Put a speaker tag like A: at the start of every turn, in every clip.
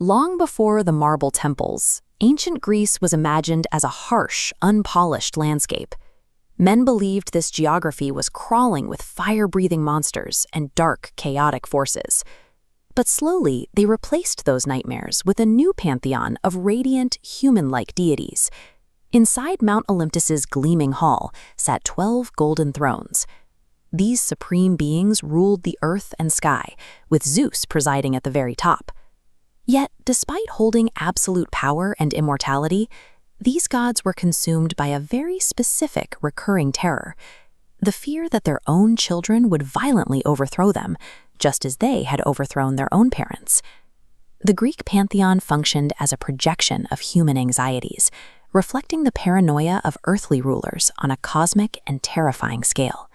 A: Long before the marble temples, ancient Greece was imagined as a harsh, unpolished landscape. Men believed this geography was crawling with fire-breathing monsters and dark, chaotic forces. But slowly, they replaced those nightmares with a new pantheon of radiant, human-like deities. Inside Mount Olympus's gleaming hall sat 12 golden thrones. These supreme beings ruled the earth and sky, with Zeus presiding at the very top. Yet, despite holding absolute power and immortality, these gods were consumed by a very specific recurring terror: the fear that their own children would violently overthrow them, just as they had overthrown their own parents. The Greek pantheon functioned as a projection of human anxieties, reflecting the paranoia of earthly rulers on a cosmic and terrifying scale.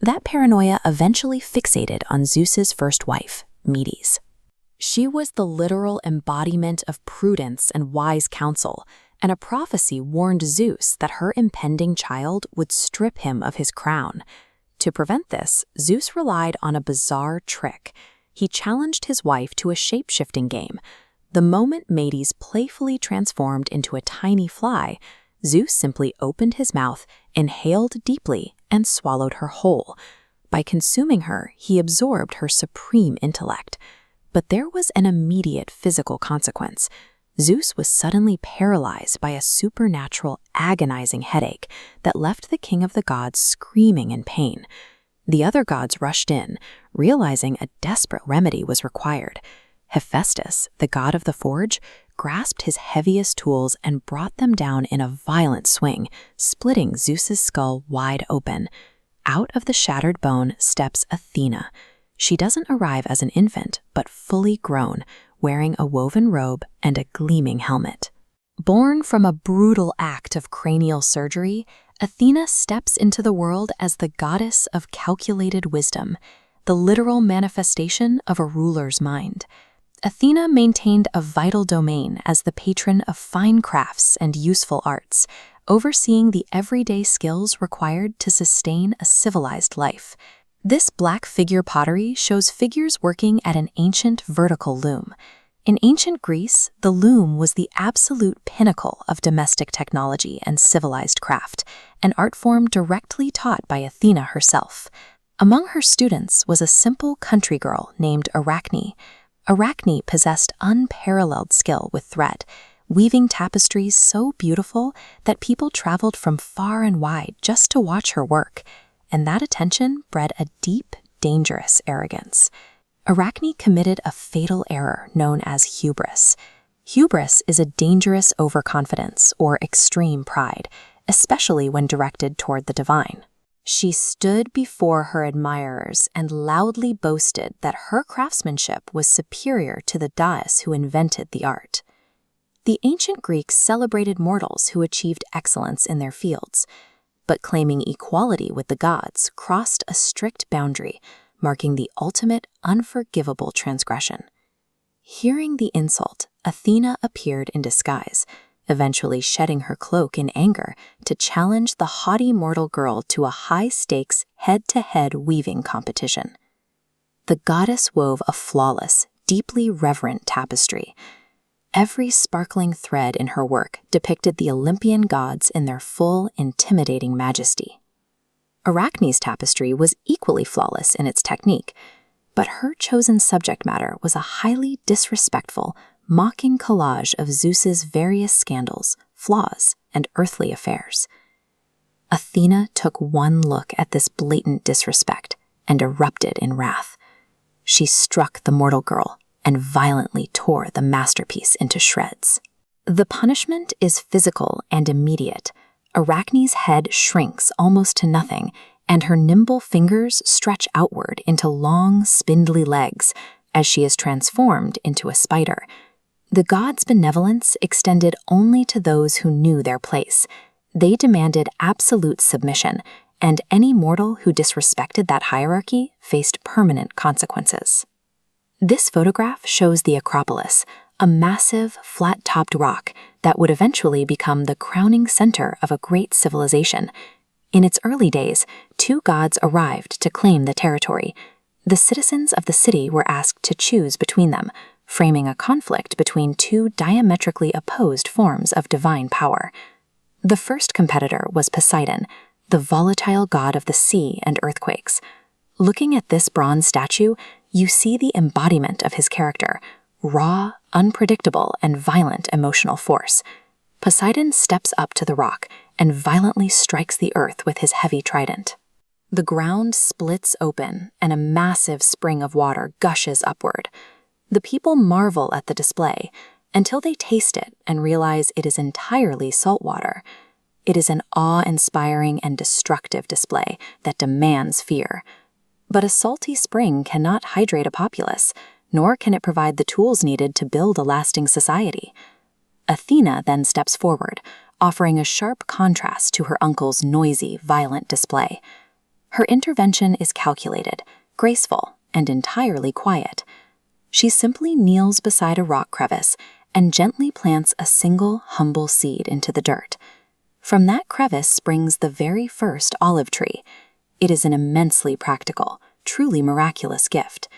A: That paranoia eventually fixated on Zeus's first wife, Metis. She was the literal embodiment of prudence and wise counsel, and a prophecy warned Zeus that her impending child would strip him of his crown. To prevent this, Zeus relied on a bizarre trick. He challenged his wife to a shape-shifting game. The moment Metis playfully transformed into a tiny fly, Zeus simply opened his mouth, inhaled deeply, and swallowed her whole. By consuming her, he absorbed her supreme intellect. But there was an immediate physical consequence. Zeus was suddenly paralyzed by a supernatural, agonizing headache that left the king of the gods screaming in pain. The other gods rushed in, realizing a desperate remedy was required. Hephaestus, the god of the forge, grasped his heaviest tools and brought them down in a violent swing, splitting Zeus's skull wide open. Out of the shattered bone steps Athena. She doesn't arrive as an infant, but fully grown, wearing a woven robe and a gleaming helmet. Born from a brutal act of cranial surgery, Athena steps into the world as the goddess of calculated wisdom, the literal manifestation of a ruler's mind. Athena maintained a vital domain as the patron of fine crafts and useful arts, overseeing the everyday skills required to sustain a civilized life. This black figure pottery shows figures working at an ancient vertical loom. In ancient Greece, the loom was the absolute pinnacle of domestic technology and civilized craft, an art form directly taught by Athena herself. Among her students was a simple country girl named Arachne. Arachne possessed unparalleled skill with thread, weaving tapestries so beautiful that people traveled from far and wide just to watch her work. And that attention bred a deep, dangerous arrogance. Arachne committed a fatal error known as hubris. Hubris is a dangerous overconfidence or extreme pride, especially when directed toward the divine. She stood before her admirers and loudly boasted that her craftsmanship was superior to the deities who invented the art. The ancient Greeks celebrated mortals who achieved excellence in their fields, but claiming equality with the gods crossed a strict boundary, marking the ultimate unforgivable transgression. Hearing the insult, Athena appeared in disguise, eventually shedding her cloak in anger to challenge the haughty mortal girl to a high-stakes, head-to-head weaving competition. The goddess wove a flawless, deeply reverent tapestry. Every sparkling thread in her work depicted the Olympian gods in their full, intimidating majesty. Arachne's tapestry was equally flawless in its technique, but her chosen subject matter was a highly disrespectful, mocking collage of Zeus's various scandals, flaws, and earthly affairs. Athena took one look at this blatant disrespect and erupted in wrath. She struck the mortal girl and violently tore the masterpiece into shreds. The punishment is physical and immediate. Arachne's head shrinks almost to nothing, and her nimble fingers stretch outward into long, spindly legs as she is transformed into a spider. The gods' benevolence extended only to those who knew their place. They demanded absolute submission, and any mortal who disrespected that hierarchy faced permanent consequences. This photograph shows the Acropolis, a massive, flat-topped rock that would eventually become the crowning center of a great civilization. In its early days, two gods arrived to claim the territory. The citizens of the city were asked to choose between them, framing a conflict between two diametrically opposed forms of divine power. The first competitor was Poseidon, the volatile god of the sea and earthquakes. Looking at this bronze statue, you see the embodiment of his character, raw, unpredictable, and violent emotional force. Poseidon steps up to the rock and violently strikes the earth with his heavy trident. The ground splits open, and a massive spring of water gushes upward. The people marvel at the display until they taste it and realize it is entirely salt water. It is an awe-inspiring and destructive display that demands fear. But a salty spring cannot hydrate a populace, nor can it provide the tools needed to build a lasting society. Athena then steps forward, offering a sharp contrast to her uncle's noisy, violent display. Her intervention is calculated, graceful, and entirely quiet. She simply kneels beside a rock crevice and gently plants a single, humble seed into the dirt. From that crevice springs the very first olive tree. It is an immensely practical, truly miraculous gift.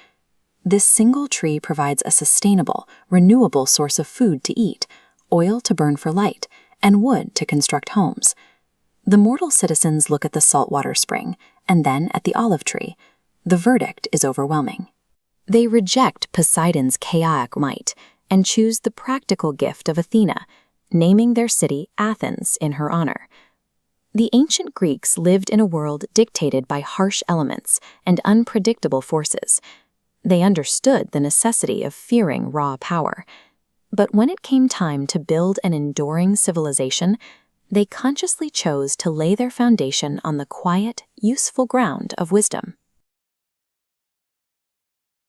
A: This single tree provides a sustainable, renewable source of food to eat, oil to burn for light, and wood to construct homes. The mortal citizens look at the saltwater spring, and then at the olive tree. The verdict is overwhelming. They reject Poseidon's chaotic might and choose the practical gift of Athena, naming their city Athens in her honor. The ancient Greeks lived in a world dictated by harsh elements and unpredictable forces. They understood the necessity of fearing raw power. But when it came time to build an enduring civilization, they consciously chose to lay their foundation on the quiet, useful ground of wisdom.